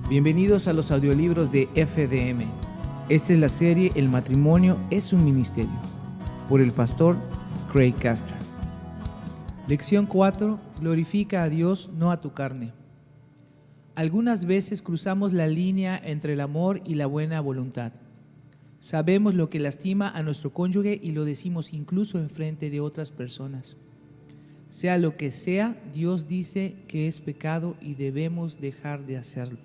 Bienvenidos a los audiolibros de FDM. Esta es la serie El matrimonio es un ministerio, por el pastor Craig Castro. Lección 4. Glorifica a Dios, no a tu carne. Algunas veces cruzamos la línea entre el amor y la buena voluntad. Sabemos lo que lastima a nuestro cónyuge y lo decimos incluso en frente de otras personas. Sea lo que sea, Dios dice que es pecado y debemos dejar de hacerlo.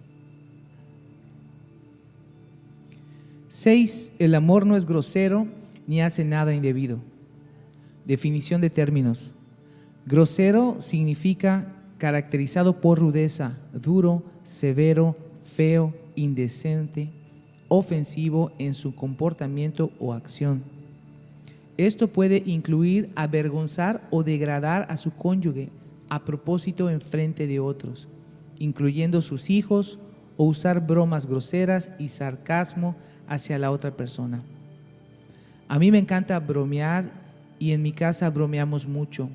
6. El amor no es grosero ni hace nada indebido. Definición de términos. Grosero significa caracterizado por rudeza, duro, severo, feo, indecente, ofensivo en su comportamiento o acción. Esto puede incluir avergonzar o degradar a su cónyuge a propósito en frente de otros, incluyendo sus hijos, o usar bromas groseras y sarcasmo hacia la otra persona. A mí me encanta bromear y en mi casa bromeamos mucho,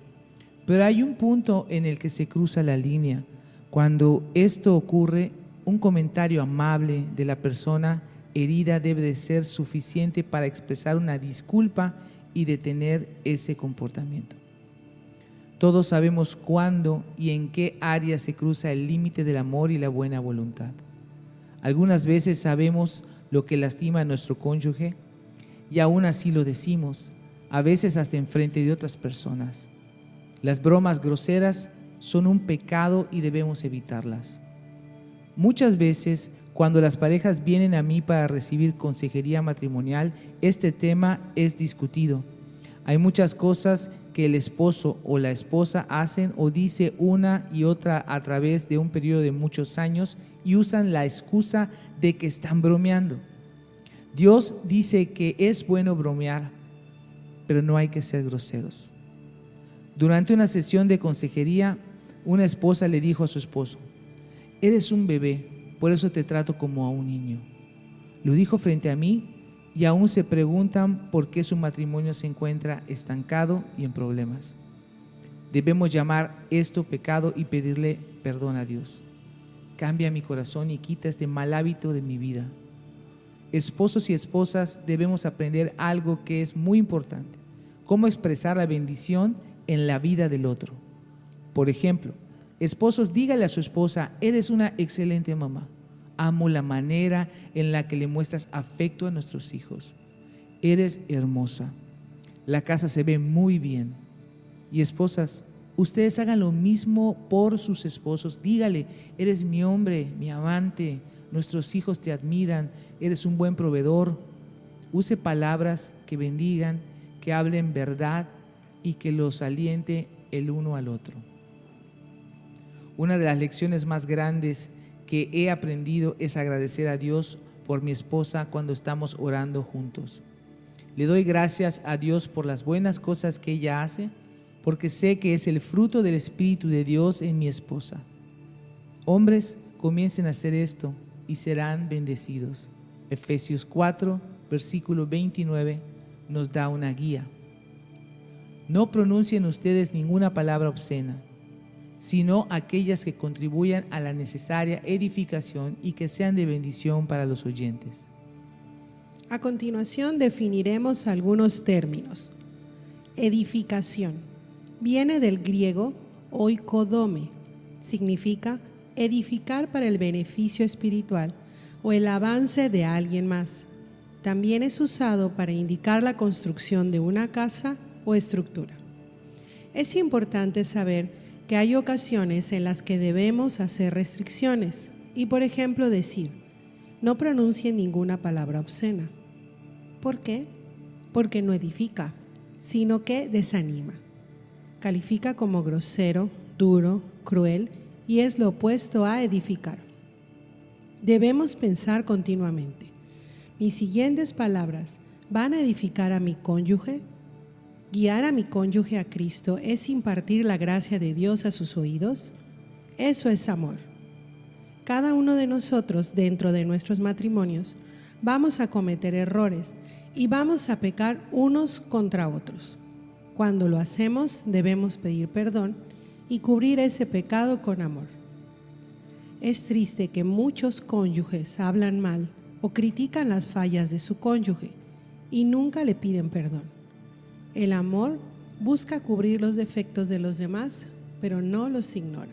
pero hay un punto en el que se cruza la línea. Cuando esto ocurre, un comentario amable de la persona herida debe de ser suficiente para expresar una disculpa y detener ese comportamiento. Todos sabemos cuándo y en qué área se cruza el límite del amor y la buena voluntad. Algunas veces sabemos lo que lastima a nuestro cónyuge y aún así lo decimos, a veces hasta en frente de otras personas. Las bromas groseras son un pecado y debemos evitarlas. Muchas veces, cuando las parejas vienen a mí para recibir consejería matrimonial, este tema es discutido. Hay muchas cosas que el esposo o la esposa hacen o dice una y otra a través de un periodo de muchos años y usan la excusa de que están bromeando. Dios dice que es bueno bromear, pero no hay que ser groseros. Durante una sesión de consejería, una esposa le dijo a su esposo: "Eres un bebé, por eso te trato como a un niño". Lo dijo frente a mí y aún se preguntan por qué su matrimonio se encuentra estancado y en problemas. Debemos llamar esto pecado y pedirle perdón a Dios. Cambia mi corazón y quita este mal hábito de mi vida. Esposos y esposas debemos aprender algo que es muy importante: cómo expresar la bendición en la vida del otro. Por ejemplo, esposos, dígale a su esposa: "Eres una excelente mamá. Amo la manera en la que le muestras afecto a nuestros hijos. Eres hermosa. La casa se ve muy bien". Y esposas, ustedes hagan lo mismo por sus esposos. Dígale: "Eres mi hombre, mi amante. Nuestros hijos te admiran. Eres un buen proveedor". Use palabras que bendigan, que hablen verdad y que los aliente el uno al otro. Una de las lecciones más grandes que he aprendido es agradecer a Dios por mi esposa cuando estamos orando juntos. Le doy gracias a Dios por las buenas cosas que ella hace, porque sé que es el fruto del Espíritu de Dios en mi esposa. Hombres, comiencen a hacer esto y serán bendecidos. Efesios 4, versículo 29 nos da una guía. No pronuncien ustedes ninguna palabra obscena, sino aquellas que contribuyan a la necesaria edificación y que sean de bendición para los oyentes. A continuación definiremos algunos términos. Edificación viene del griego oikodome, significa edificar para el beneficio espiritual o el avance de alguien más. También es usado para indicar la construcción de una casa o estructura. Es importante saber que hay ocasiones en las que debemos hacer restricciones y, por ejemplo, decir: "No pronuncien ninguna palabra obscena". ¿Por qué? Porque no edifica, sino que desanima. Califica como grosero, duro, cruel y es lo opuesto a edificar. Debemos pensar continuamente: ¿mis siguientes palabras van a edificar a mi cónyuge? ¿Guiar a mi cónyuge a Cristo es impartir la gracia de Dios a sus oídos? Eso es amor. Cada uno de nosotros, dentro de nuestros matrimonios, vamos a cometer errores y vamos a pecar unos contra otros. Cuando lo hacemos, debemos pedir perdón y cubrir ese pecado con amor. Es triste que muchos cónyuges hablan mal o critican las fallas de su cónyuge y nunca le piden perdón. El amor busca cubrir los defectos de los demás, pero no los ignora.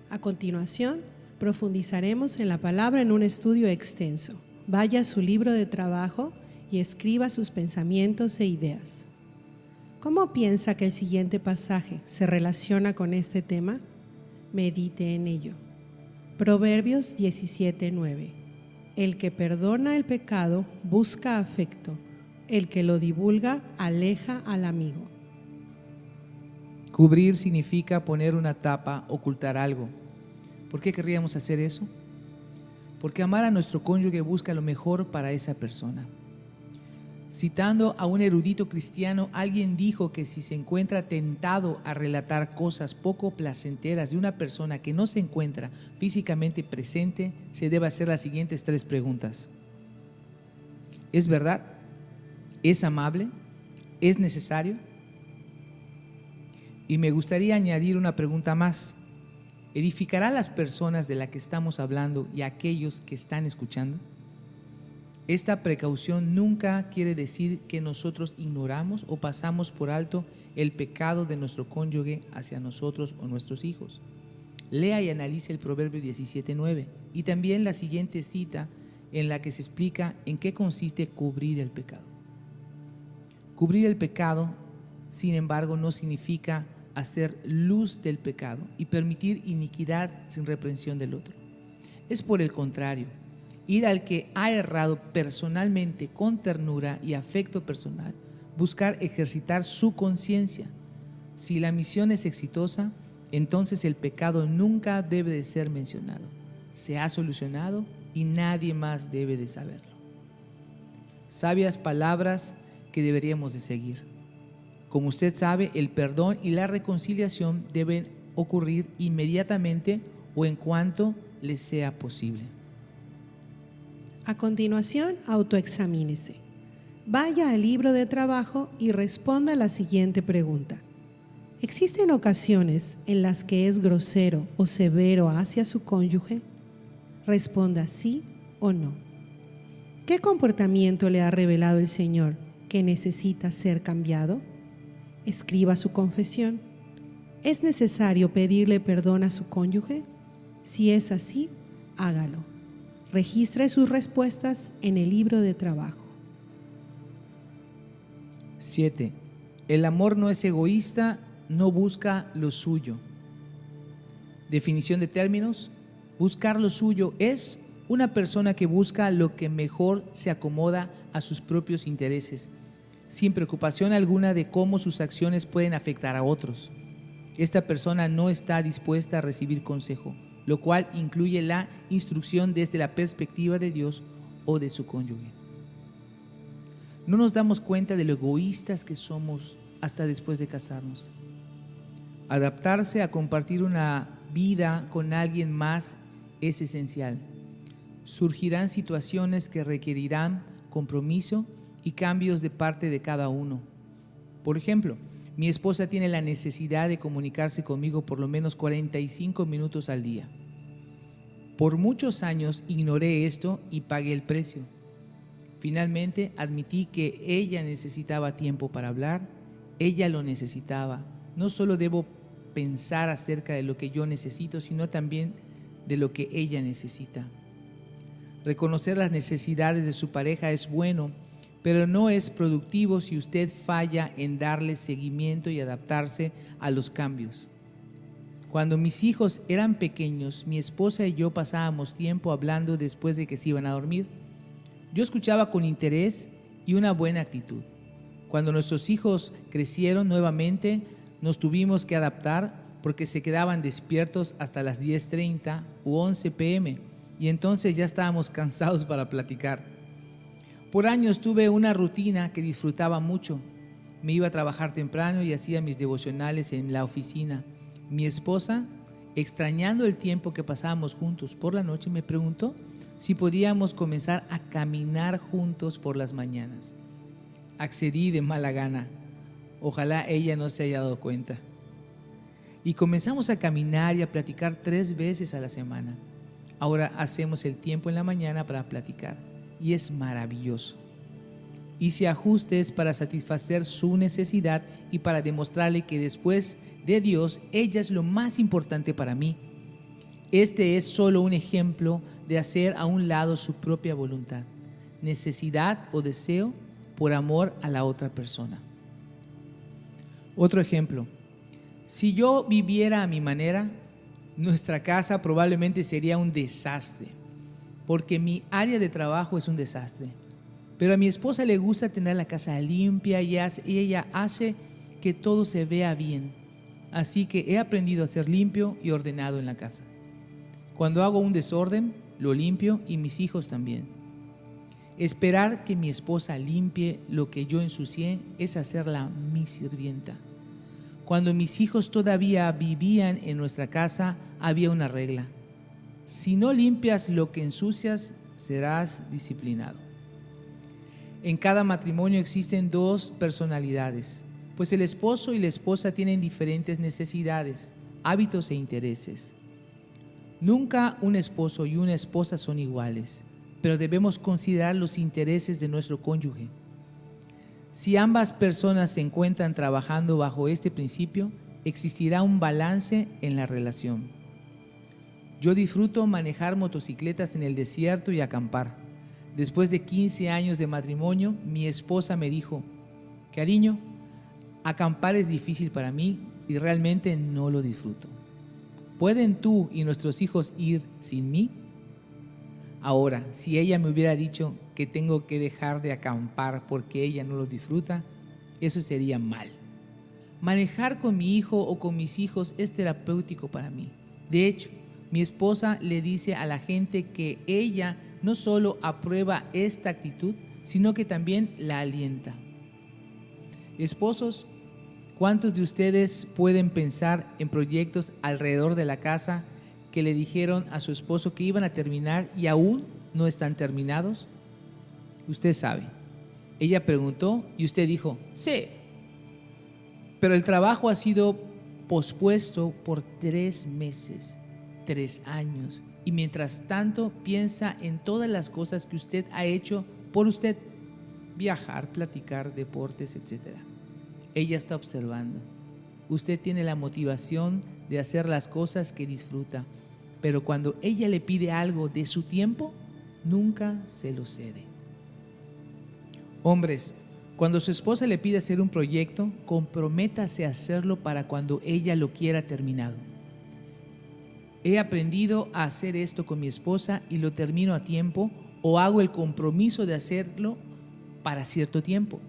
A continuación, profundizaremos en la palabra en un estudio extenso. Vaya a su libro de trabajo y escriba sus pensamientos e ideas. ¿Cómo piensa que el siguiente pasaje se relaciona con este tema? Medite en ello. Proverbios 17:9. El que perdona el pecado busca afecto. El que lo divulga aleja al amigo. Cubrir significa poner una tapa, ocultar algo. ¿Por qué querríamos hacer eso? Porque amar a nuestro cónyuge busca lo mejor para esa persona. Citando a un erudito cristiano, alguien dijo que si se encuentra tentado a relatar cosas poco placenteras de una persona que no se encuentra físicamente presente, se debe hacer las siguientes 3 preguntas. ¿Es verdad? ¿Es amable? ¿Es necesario? Y me gustaría añadir una pregunta más. ¿Edificará a las personas de las que estamos hablando y a aquellos que están escuchando? Esta precaución nunca quiere decir que nosotros ignoramos o pasamos por alto el pecado de nuestro cónyuge hacia nosotros o nuestros hijos. Lea y analice el Proverbio 17:9 y también la siguiente cita en la que se explica en qué consiste cubrir el pecado. Cubrir el pecado, sin embargo, no significa hacer luz del pecado y permitir iniquidad sin reprensión del otro. Es por el contrario, ir al que ha errado personalmente con ternura y afecto personal, buscar ejercitar su conciencia. Si la misión es exitosa, entonces el pecado nunca debe de ser mencionado. Se ha solucionado y nadie más debe de saberlo. Sabias palabras que deberíamos de seguir. Como usted sabe, el perdón y la reconciliación deben ocurrir inmediatamente o en cuanto le sea posible. A continuación, autoexamínese. Vaya al libro de trabajo y responda la siguiente pregunta. ¿Existen ocasiones en las que es grosero o severo hacia su cónyuge? Responda sí o no. ¿Qué comportamiento le ha revelado el Señor que necesita ser cambiado? Escriba su confesión. ¿Es necesario pedirle perdón a su cónyuge? Si es así, hágalo. Registre sus respuestas en el libro de trabajo. 7. El amor no es egoísta, no busca lo suyo. Definición de términos. Buscar lo suyo es una persona que busca lo que mejor se acomoda a sus propios intereses, sin preocupación alguna de cómo sus acciones pueden afectar a otros. Esta persona no está dispuesta a recibir consejo, lo cual incluye la instrucción desde la perspectiva de Dios o de su cónyuge. No nos damos cuenta de lo egoístas que somos hasta después de casarnos. Adaptarse a compartir una vida con alguien más es esencial. Surgirán situaciones que requerirán compromiso y cambios de parte de cada uno. Por ejemplo, mi esposa tiene la necesidad de comunicarse conmigo por lo menos 45 minutos al día. Por muchos años ignoré esto y pagué el precio. Finalmente admití que ella necesitaba tiempo para hablar, ella lo necesitaba. No solo debo pensar acerca de lo que yo necesito, sino también de lo que ella necesita. Reconocer las necesidades de su pareja es bueno, pero no es productivo si usted falla en darle seguimiento y adaptarse a los cambios. Cuando mis hijos eran pequeños, mi esposa y yo pasábamos tiempo hablando después de que se iban a dormir. Yo escuchaba con interés y una buena actitud. Cuando nuestros hijos crecieron nuevamente, nos tuvimos que adaptar porque se quedaban despiertos hasta las 10:30 u 11 p.m. y entonces ya estábamos cansados para platicar. Por años tuve una rutina que disfrutaba mucho. Me iba a trabajar temprano y hacía mis devocionales en la oficina. Mi esposa, extrañando el tiempo que pasábamos juntos por la noche, me preguntó si podíamos comenzar a caminar juntos por las mañanas. Accedí de mala gana. Ojalá ella no se haya dado cuenta. y comenzamos a caminar y a platicar 3 veces a la semana. Ahora hacemos el tiempo en la mañana para platicar y es maravilloso. Hice ajustes para satisfacer su necesidad y para demostrarle que después de Dios, ella es lo más importante para mí. Este es solo un ejemplo de hacer a un lado su propia voluntad, necesidad o deseo por amor a la otra persona. Otro ejemplo. Si yo viviera a mi manera, nuestra casa probablemente sería un desastre, porque mi área de trabajo es un desastre. Pero a mi esposa le gusta tener la casa limpia y ella hace que todo se vea bien. Así que he aprendido a ser limpio y ordenado en la casa. Cuando hago un desorden, lo limpio y mis hijos también. Esperar que mi esposa limpie lo que yo ensucié es hacerla mi sirvienta. Cuando mis hijos todavía vivían en nuestra casa, había una regla. Si no limpias lo que ensucias, serás disciplinado. En cada matrimonio existen 2 personalidades, pues el esposo y la esposa tienen diferentes necesidades, hábitos e intereses. Nunca un esposo y una esposa son iguales, pero debemos considerar los intereses de nuestro cónyuge. Si ambas personas se encuentran trabajando bajo este principio, existirá un balance en la relación. Yo disfruto manejar motocicletas en el desierto y acampar. Después de 15 años de matrimonio, mi esposa me dijo: cariño, acampar es difícil para mí y realmente no lo disfruto. ¿Pueden tú y nuestros hijos ir sin mí? Ahora, si ella me hubiera dicho que tengo que dejar de acampar porque ella no lo disfruta, eso sería mal. Manejar con mi hijo o con mis hijos es terapéutico para mí. De hecho, mi esposa le dice a la gente que ella no solo aprueba esta actitud, sino que también la alienta. Esposos, ¿cuántos de ustedes pueden pensar en proyectos alrededor de la casa que le dijeron a su esposo que iban a terminar y aún no están terminados? Usted sabe. Ella preguntó y usted dijo, sí. Pero el trabajo ha sido pospuesto por 3 meses, 3 años. Y mientras tanto piensa en todas las cosas que usted ha hecho por usted. Viajar, platicar, deportes, etc. Ella está observando. Usted tiene la motivación de hacer las cosas que disfruta, pero cuando ella le pide algo de su tiempo, nunca se lo cede. Hombres, cuando su esposa le pide hacer un proyecto, comprométase a hacerlo para cuando ella lo quiera terminado. He aprendido a hacer esto con mi esposa y lo termino a tiempo, o hago el compromiso de hacerlo para cierto tiempo.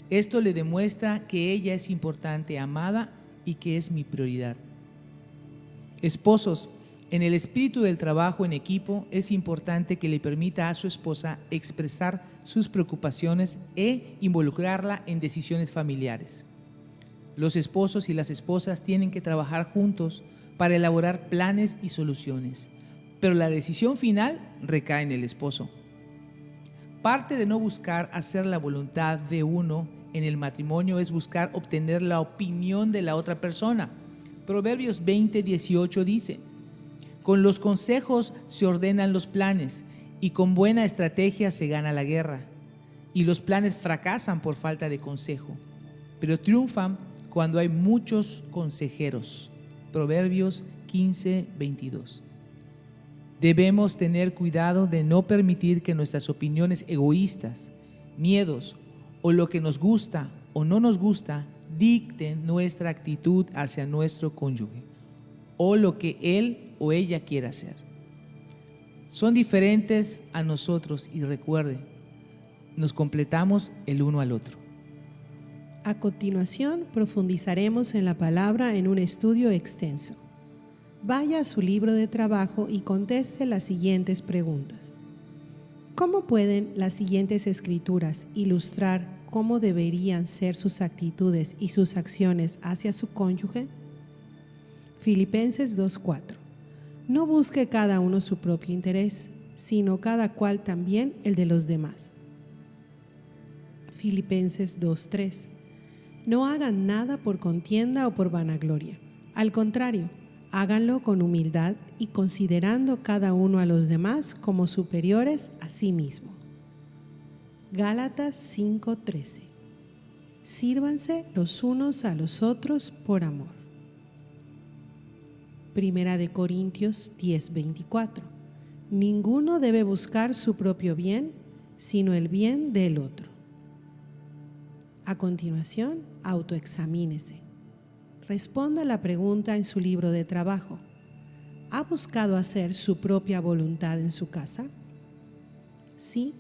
Esto le demuestra que ella es importante, amada y que es mi prioridad. Esposos, en el espíritu del trabajo en equipo es importante que le permita a su esposa expresar sus preocupaciones e involucrarla en decisiones familiares. Los esposos y las esposas tienen que trabajar juntos para elaborar planes y soluciones, pero la decisión final recae en el esposo. Parte de no buscar hacer la voluntad de uno en el matrimonio es buscar obtener la opinión de la otra persona. Proverbios 20:18 dice: con los consejos se ordenan los planes y con buena estrategia se gana la guerra. Y los planes fracasan por falta de consejo, pero triunfan cuando hay muchos consejeros. Proverbios 15:22. Debemos tener cuidado de no permitir que nuestras opiniones egoístas, miedos o lo que nos gusta o no nos gusta dicten nuestra actitud hacia nuestro cónyuge o lo que él o ella quiera hacer. Son diferentes a nosotros y recuerde, nos completamos el uno al otro. A continuación, profundizaremos en la palabra en un estudio extenso. Vaya a su libro de trabajo y conteste las siguientes preguntas. ¿Cómo pueden las siguientes escrituras ilustrar cómo deberían ser sus actitudes y sus acciones hacia su cónyuge? Filipenses 2:4. No busque cada uno su propio interés, sino cada cual también el de los demás. Filipenses 2:3. No hagan nada por contienda o por vanagloria. Al contrario, háganlo con humildad y considerando cada uno a los demás como superiores a sí mismo. Gálatas 5:13. Sírvanse los unos a los otros por amor. Primera de Corintios 10:24. Ninguno debe buscar su propio bien, sino el bien del otro. A continuación, autoexamínese. Responda la pregunta en su libro de trabajo. ¿Ha buscado hacer su propia voluntad en su casa? ¿Sí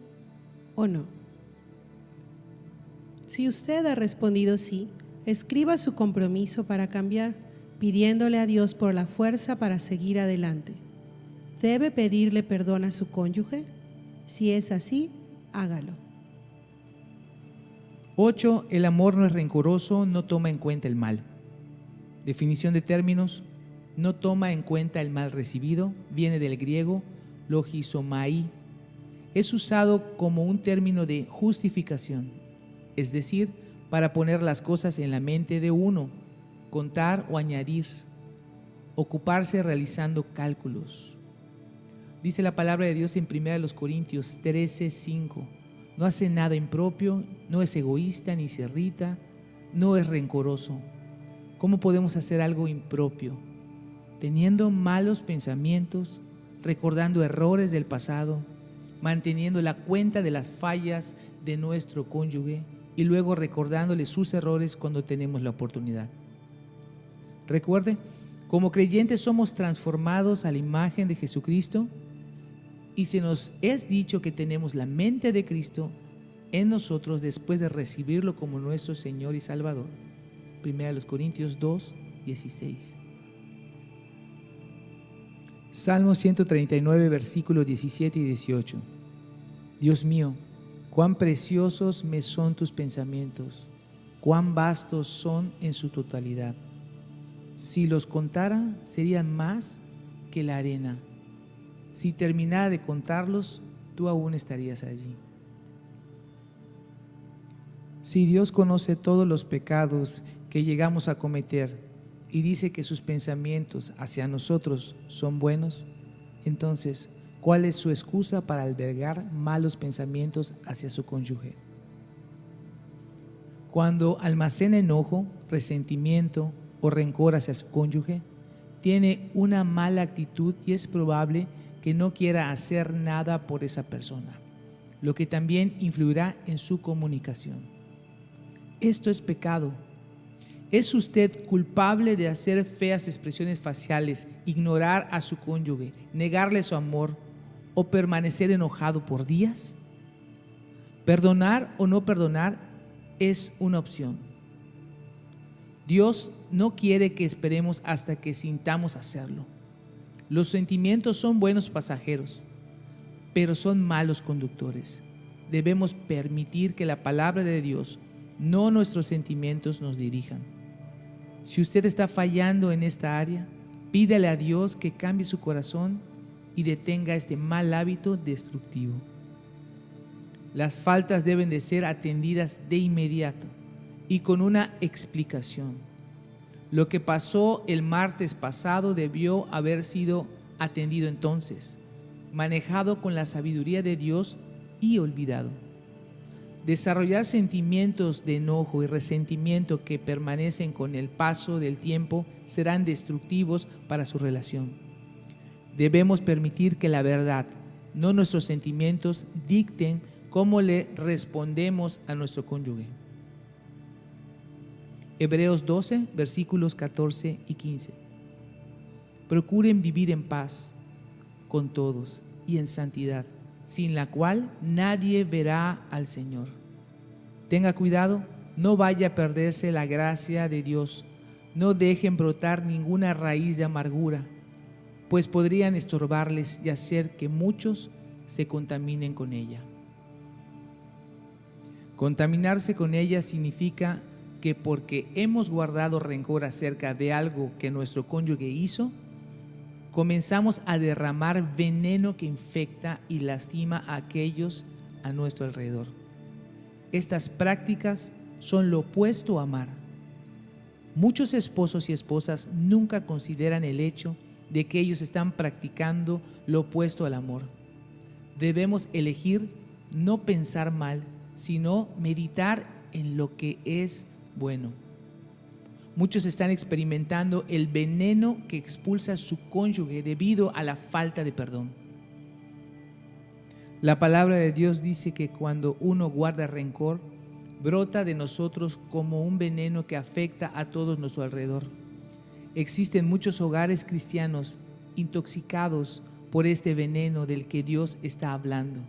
o no? Si usted ha respondido sí, escriba su compromiso para cambiar, pidiéndole a Dios por la fuerza para seguir adelante. ¿Debe pedirle perdón a su cónyuge? Si es así, hágalo. 8. El amor no es rencoroso, no toma en cuenta el mal. Definición de términos: no toma en cuenta el mal recibido, viene del griego logizomai. Es usado como un término de justificación, es decir, para poner las cosas en la mente de uno, contar o añadir, ocuparse realizando cálculos. Dice la palabra de Dios en 1 Corintios 13:5. No hace nada impropio, no es egoísta ni se irrita, no es rencoroso. ¿Cómo podemos hacer algo impropio? Teniendo malos pensamientos, recordando errores del pasado, manteniendo la cuenta de las fallas de nuestro cónyuge y luego recordándole sus errores cuando tenemos la oportunidad. Recuerde, como creyentes somos transformados a la imagen de Jesucristo y se nos es dicho que tenemos la mente de Cristo en nosotros después de recibirlo como nuestro Señor y Salvador. 1 Corintios 2:16. Salmo 139, versículos 17 y 18. Dios mío, cuán preciosos me son tus pensamientos, cuán vastos son en su totalidad. Si los contara, serían más que la arena. Si terminara de contarlos, tú aún estarías allí. Si Dios conoce todos los pecados que llegamos a cometer y dice que sus pensamientos hacia nosotros son buenos, entonces, ¿cuál es su excusa para albergar malos pensamientos hacia su cónyuge? Cuando almacena enojo, resentimiento o rencor hacia su cónyuge, tiene una mala actitud y es probable que no quiera hacer nada por esa persona, lo que también influirá en su comunicación. Esto es pecado. ¿Es usted culpable de hacer feas expresiones faciales, ignorar a su cónyuge, negarle su amor o permanecer enojado por días? Perdonar o no perdonar es una opción. Dios no quiere que esperemos hasta que sintamos hacerlo. Los sentimientos son buenos pasajeros, pero son malos conductores. Debemos permitir que la palabra de Dios, no nuestros sentimientos, nos dirijan. Si usted está fallando en esta área, pídale a Dios que cambie su corazón y detenga este mal hábito destructivo. Las faltas deben de ser atendidas de inmediato y con una explicación. Lo que pasó el martes pasado debió haber sido atendido entonces, manejado con la sabiduría de Dios y olvidado. Desarrollar sentimientos de enojo y resentimiento que permanecen con el paso del tiempo serán destructivos para su relación. Debemos permitir que la verdad, no nuestros sentimientos, dicten cómo le respondemos a nuestro cónyuge. Hebreos 12, versículos 14 y 15. Procuren vivir en paz con todos y en santidad, sin la cual nadie verá al Señor. Tenga cuidado, no vaya a perderse la gracia de Dios. No dejen brotar ninguna raíz de amargura, pues podrían estorbarles y hacer que muchos se contaminen con ella. Contaminarse con ella significa que porque hemos guardado rencor acerca de algo que nuestro cónyuge hizo, comenzamos a derramar veneno que infecta y lastima a aquellos a nuestro alrededor. Estas prácticas son lo opuesto a amar. Muchos esposos y esposas nunca consideran el hecho de que ellos están practicando lo opuesto al amor. Debemos elegir no pensar mal, sino meditar en lo que es bueno. Muchos están experimentando el veneno que expulsa a su cónyuge debido a la falta de perdón. La palabra de Dios dice que cuando uno guarda rencor, brota de nosotros como un veneno que afecta a todos nuestro alrededor. Existen muchos hogares cristianos intoxicados por este veneno del que Dios está hablando.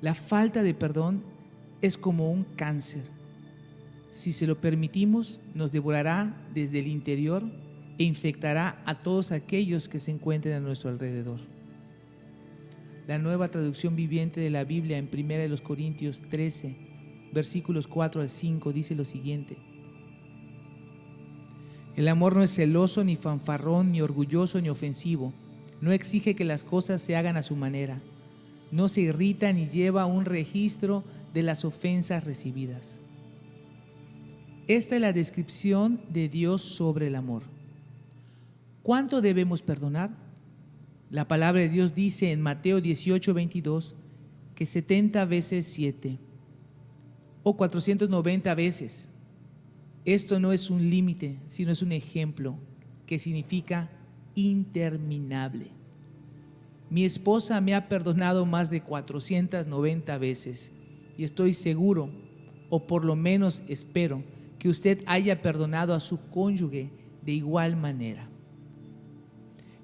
La falta de perdón es como un cáncer. Si se lo permitimos, nos devorará desde el interior e infectará a todos aquellos que se encuentren a nuestro alrededor. La Nueva Traducción Viviente de la Biblia en 1 Corintios 13, versículos 4 al 5 dice lo siguiente: el amor no es celoso, ni fanfarrón, ni orgulloso, ni ofensivo. No exige que las cosas se hagan a su manera. No se irrita ni lleva un registro de las ofensas recibidas. Esta es la descripción de Dios sobre el amor. ¿Cuánto debemos perdonar? La palabra de Dios dice en Mateo 18, 22 que 70 veces 7 o 490 veces. Esto no es un límite, sino es un ejemplo que significa interminable. Mi esposa me ha perdonado más de 490 veces y estoy seguro, o por lo menos espero, que usted haya perdonado a su cónyuge de igual manera.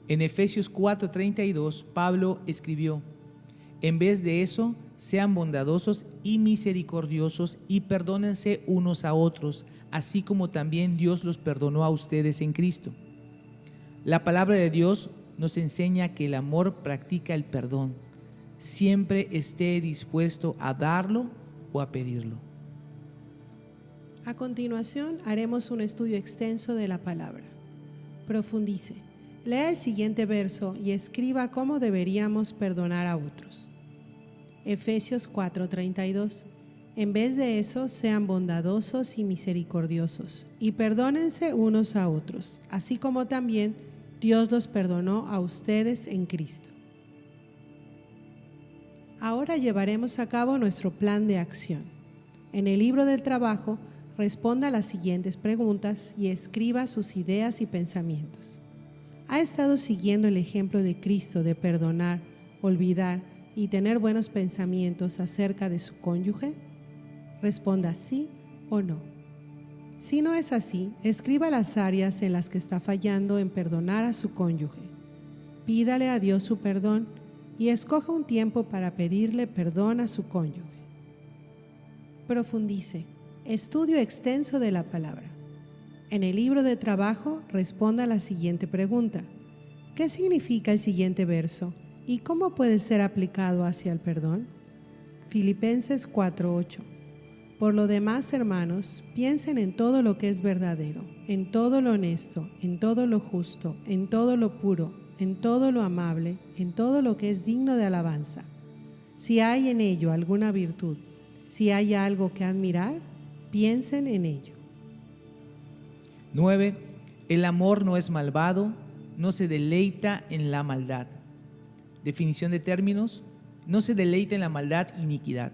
En Efesios 4:32, Pablo escribió: en vez de eso, sean bondadosos y misericordiosos y perdónense unos a otros, así como también Dios los perdonó a ustedes en Cristo. La palabra de Dios nos enseña que el amor practica el perdón. Siempre esté dispuesto a darlo o a pedirlo. A continuación, haremos un estudio extenso de la palabra. Profundice. Lea el siguiente verso y escriba cómo deberíamos perdonar a otros. Efesios 4:32. En vez de eso, sean bondadosos y misericordiosos, y perdónense unos a otros, así como también Dios los perdonó a ustedes en Cristo. Ahora llevaremos a cabo nuestro plan de acción. En el libro del trabajo, responda a las siguientes preguntas y escriba sus ideas y pensamientos. ¿Ha estado siguiendo el ejemplo de Cristo de perdonar, olvidar y tener buenos pensamientos acerca de su cónyuge? Responda sí o no. Si no es así, escriba las áreas en las que está fallando en perdonar a su cónyuge. Pídale a Dios su perdón y escoja un tiempo para pedirle perdón a su cónyuge. Profundice. Estudio extenso de la palabra. En el libro de trabajo, responda a la siguiente pregunta. ¿Qué significa el siguiente verso y cómo puede ser aplicado hacia el perdón? Filipenses 4:8. Por lo demás, hermanos, piensen en todo lo que es verdadero, en todo lo honesto, en todo lo justo, en todo lo puro, en todo lo amable, en todo lo que es digno de alabanza. Si hay en ello alguna virtud, si hay algo que admirar, piensen en ello. 9. El amor no es malvado, no se deleita en la maldad. Definición de términos: no se deleita en la maldad, iniquidad.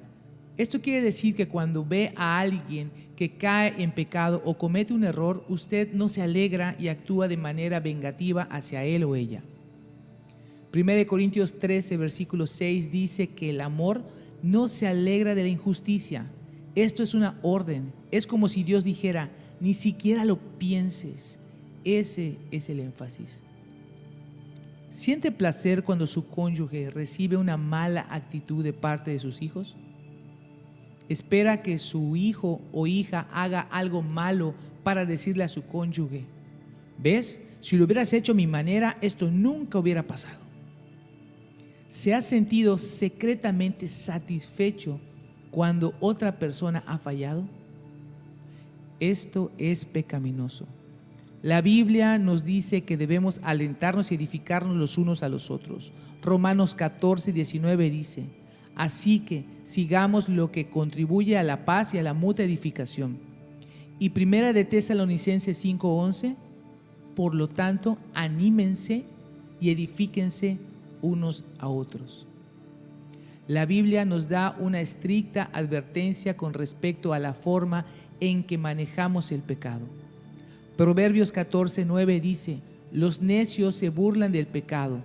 Esto quiere decir que cuando ve a alguien que cae en pecado o comete un error, usted no se alegra y actúa de manera vengativa hacia él o ella. 1 Corintios 13, versículo 6 dice que el amor no se alegra de la injusticia. Esto es una orden. Es como si Dios dijera: ni siquiera lo pienses. Ese es el énfasis. ¿Siente placer cuando su cónyuge recibe una mala actitud de parte de sus hijos? ¿Espera que su hijo o hija haga algo malo para decirle a su cónyuge: ¿ves? Si lo hubieras hecho a mi manera, esto nunca hubiera pasado? ¿Se ha sentido secretamente satisfecho cuando otra persona ha fallado? Esto es pecaminoso. La Biblia nos dice que debemos alentarnos y edificarnos los unos a los otros. Romanos 14, 19 dice: así que sigamos lo que contribuye a la paz y a la mutua edificación. Y Primera de Tesalonicenses 5:11, por lo tanto, anímense y edifíquense unos a otros. La Biblia nos da una estricta advertencia con respecto a la forma en que manejamos el pecado. Proverbios 14:9 dice: los necios se burlan del pecado,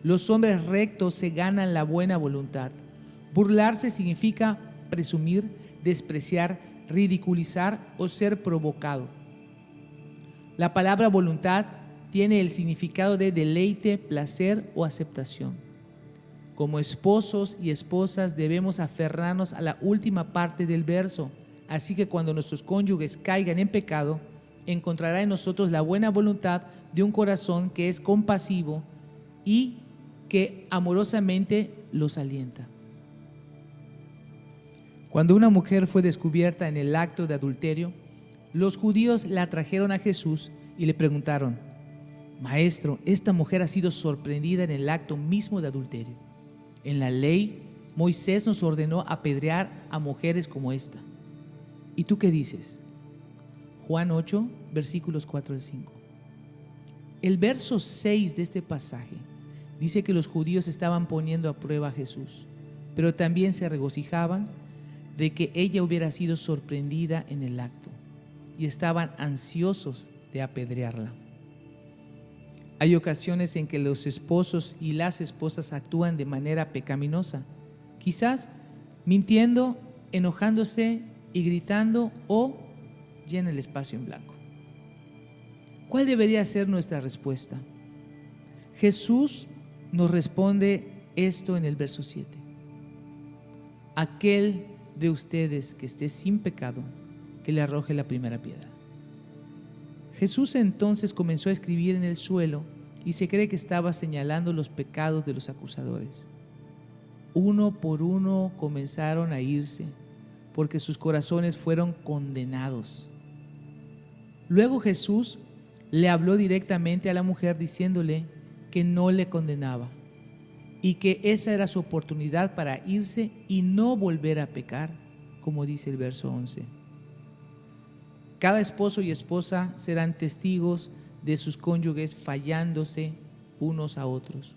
los hombres rectos se ganan la buena voluntad. Burlarse significa presumir, despreciar, ridiculizar o ser provocado. La palabra voluntad tiene el significado de deleite, placer o aceptación. Como esposos y esposas debemos aferrarnos a la última parte del verso, así que cuando nuestros cónyuges caigan en pecado, encontrará en nosotros la buena voluntad de un corazón que es compasivo y que amorosamente los alienta. Cuando una mujer fue descubierta en el acto de adulterio, los judíos la trajeron a Jesús y le preguntaron: Maestro, esta mujer ha sido sorprendida en el acto mismo de adulterio. En la ley, Moisés nos ordenó apedrear a mujeres como esta. ¿Y tú qué dices? Juan 8, versículos 4 al 5. El verso 6 de este pasaje dice que los judíos estaban poniendo a prueba a Jesús, pero también se regocijaban de que ella hubiera sido sorprendida en el acto y estaban ansiosos de apedrearla. Hay ocasiones en que los esposos y las esposas actúan de manera pecaminosa, quizás mintiendo, enojándose y gritando o llena el espacio en blanco. ¿Cuál debería ser nuestra respuesta? Jesús nos responde esto en el verso 7. Aquel de ustedes que esté sin pecado, que le arroje la primera piedra. Jesús entonces comenzó a escribir en el suelo y se cree que estaba señalando los pecados de los acusadores. Uno por uno comenzaron a irse, porque sus corazones fueron condenados. Luego Jesús le habló directamente a la mujer diciéndole que no le condenaba y que esa era su oportunidad para irse y no volver a pecar, como dice el verso 11. Cada esposo y esposa serán testigos de sus cónyuges fallándose unos a otros.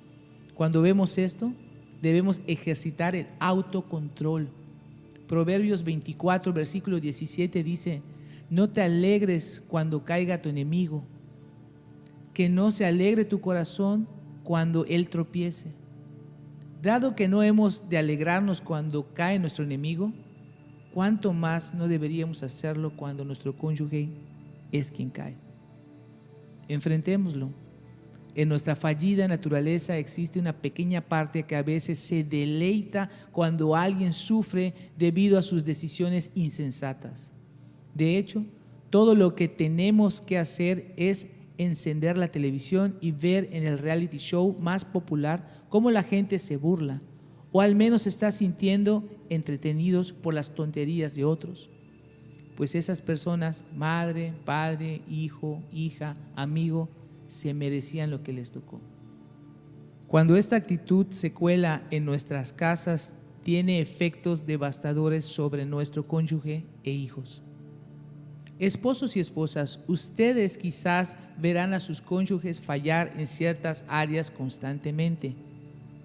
Cuando vemos esto, debemos ejercitar el autocontrol. Proverbios 24, versículo 17 dice: no te alegres cuando caiga tu enemigo, que no se alegre tu corazón cuando él tropiece. Dado que no hemos de alegrarnos cuando cae nuestro enemigo, ¿cuánto más no deberíamos hacerlo cuando nuestro cónyuge es quien cae? Enfrentémoslo. En nuestra fallida naturaleza existe una pequeña parte que a veces se deleita cuando alguien sufre debido a sus decisiones insensatas. De hecho, todo lo que tenemos que hacer es encender la televisión y ver en el reality show más popular cómo la gente se burla, o al menos está sintiendo entretenidos por las tonterías de otros. Pues esas personas, madre, padre, hijo, hija, amigo, se merecían lo que les tocó. Cuando esta actitud se cuela en nuestras casas, tiene efectos devastadores sobre nuestro cónyuge e hijos. Esposos y esposas, ustedes quizás verán a sus cónyuges fallar en ciertas áreas constantemente.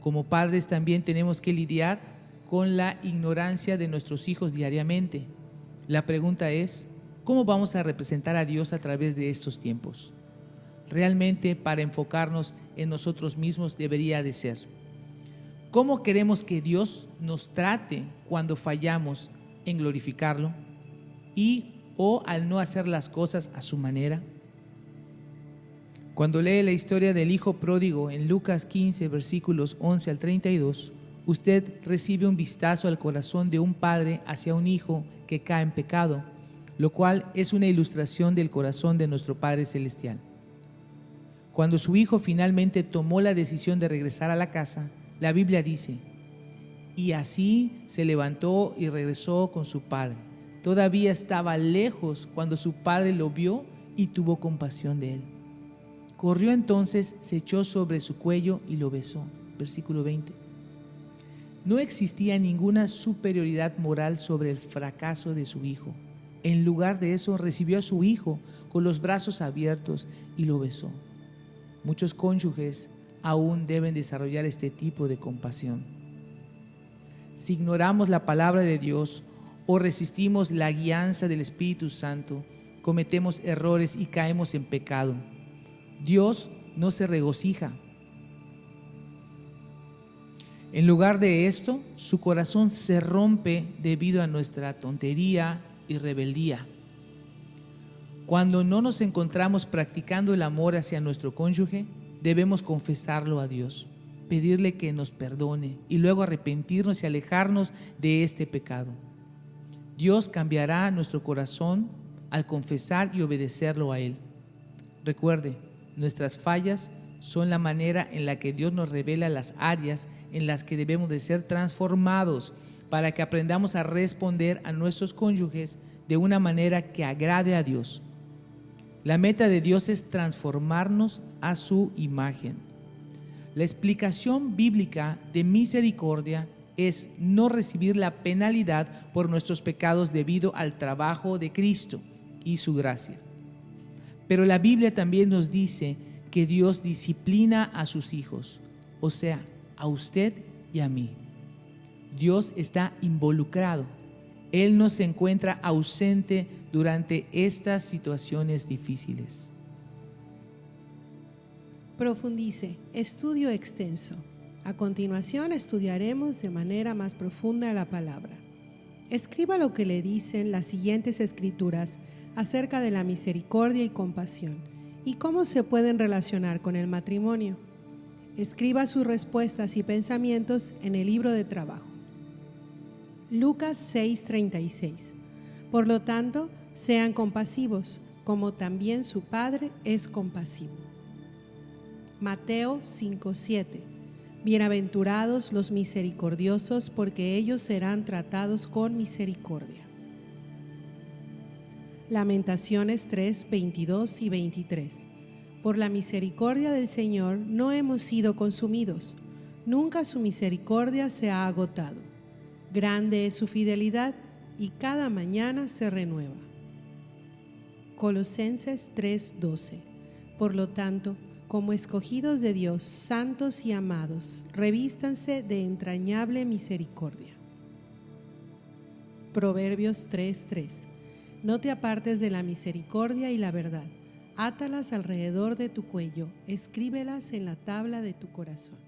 Como padres también tenemos que lidiar con la ignorancia de nuestros hijos diariamente. La pregunta es, ¿cómo vamos a representar a Dios a través de estos tiempos? Realmente, para enfocarnos en nosotros mismos debería de ser: ¿cómo queremos que Dios nos trate cuando fallamos en glorificarlo o al no hacer las cosas a su manera? Cuando lee la historia del hijo pródigo en Lucas 15, versículos 11 al 32, usted recibe un vistazo al corazón de un padre hacia un hijo que cae en pecado, lo cual es una ilustración del corazón de nuestro Padre Celestial. Cuando su hijo finalmente tomó la decisión de regresar a la casa, la Biblia dice: y así se levantó y regresó con su padre. Todavía estaba lejos cuando su padre lo vio y tuvo compasión de él. Corrió entonces, se echó sobre su cuello y lo besó. Versículo 20. No existía ninguna superioridad moral sobre el fracaso de su hijo. en lugar de eso, recibió a su hijo con los brazos abiertos y lo besó. Muchos cónyuges aún deben desarrollar este tipo de compasión. Si ignoramos la palabra de Dios o resistimos la guianza del Espíritu Santo, cometemos errores y caemos en pecado. Dios no se regocija. En lugar de esto, su corazón se rompe debido a nuestra tontería y rebeldía. Cuando no nos encontramos practicando el amor hacia nuestro cónyuge, debemos confesarlo a Dios, pedirle que nos perdone y luego arrepentirnos y alejarnos de este pecado. Dios cambiará nuestro corazón al confesar y obedecerlo a Él. Recuerde, nuestras fallas son la manera en la que Dios nos revela las áreas en las que debemos de ser transformados para que aprendamos a responder a nuestros cónyuges de una manera que agrade a Dios. La meta de Dios es transformarnos a su imagen. La explicación bíblica de misericordia es no recibir la penalidad por nuestros pecados debido al trabajo de Cristo y su gracia. Pero la Biblia también nos dice que Dios disciplina a sus hijos, o sea, a usted y a mí. Dios está involucrado. Él no se encuentra ausente durante estas situaciones difíciles. Profundice. Estudio extenso. A continuación estudiaremos de manera más profunda la palabra. Escriba lo que le dicen las siguientes escrituras acerca de la misericordia y compasión y cómo se pueden relacionar con el matrimonio. Escriba sus respuestas y pensamientos en el libro de trabajo. Lucas 6:36. Por lo tanto, sean compasivos, como también su Padre es compasivo. Mateo 5:7. Bienaventurados los misericordiosos, porque ellos serán tratados con misericordia. Lamentaciones 3:22 y 23. Por la misericordia del Señor no hemos sido consumidos, nunca su misericordia se ha agotado. Grande es su fidelidad y cada mañana se renueva. Colosenses 3:12. Por lo tanto, como escogidos de Dios, santos y amados, revístanse de entrañable misericordia. Proverbios 3:3. No te apartes de la misericordia y la verdad. Átalas alrededor de tu cuello, escríbelas en la tabla de tu corazón.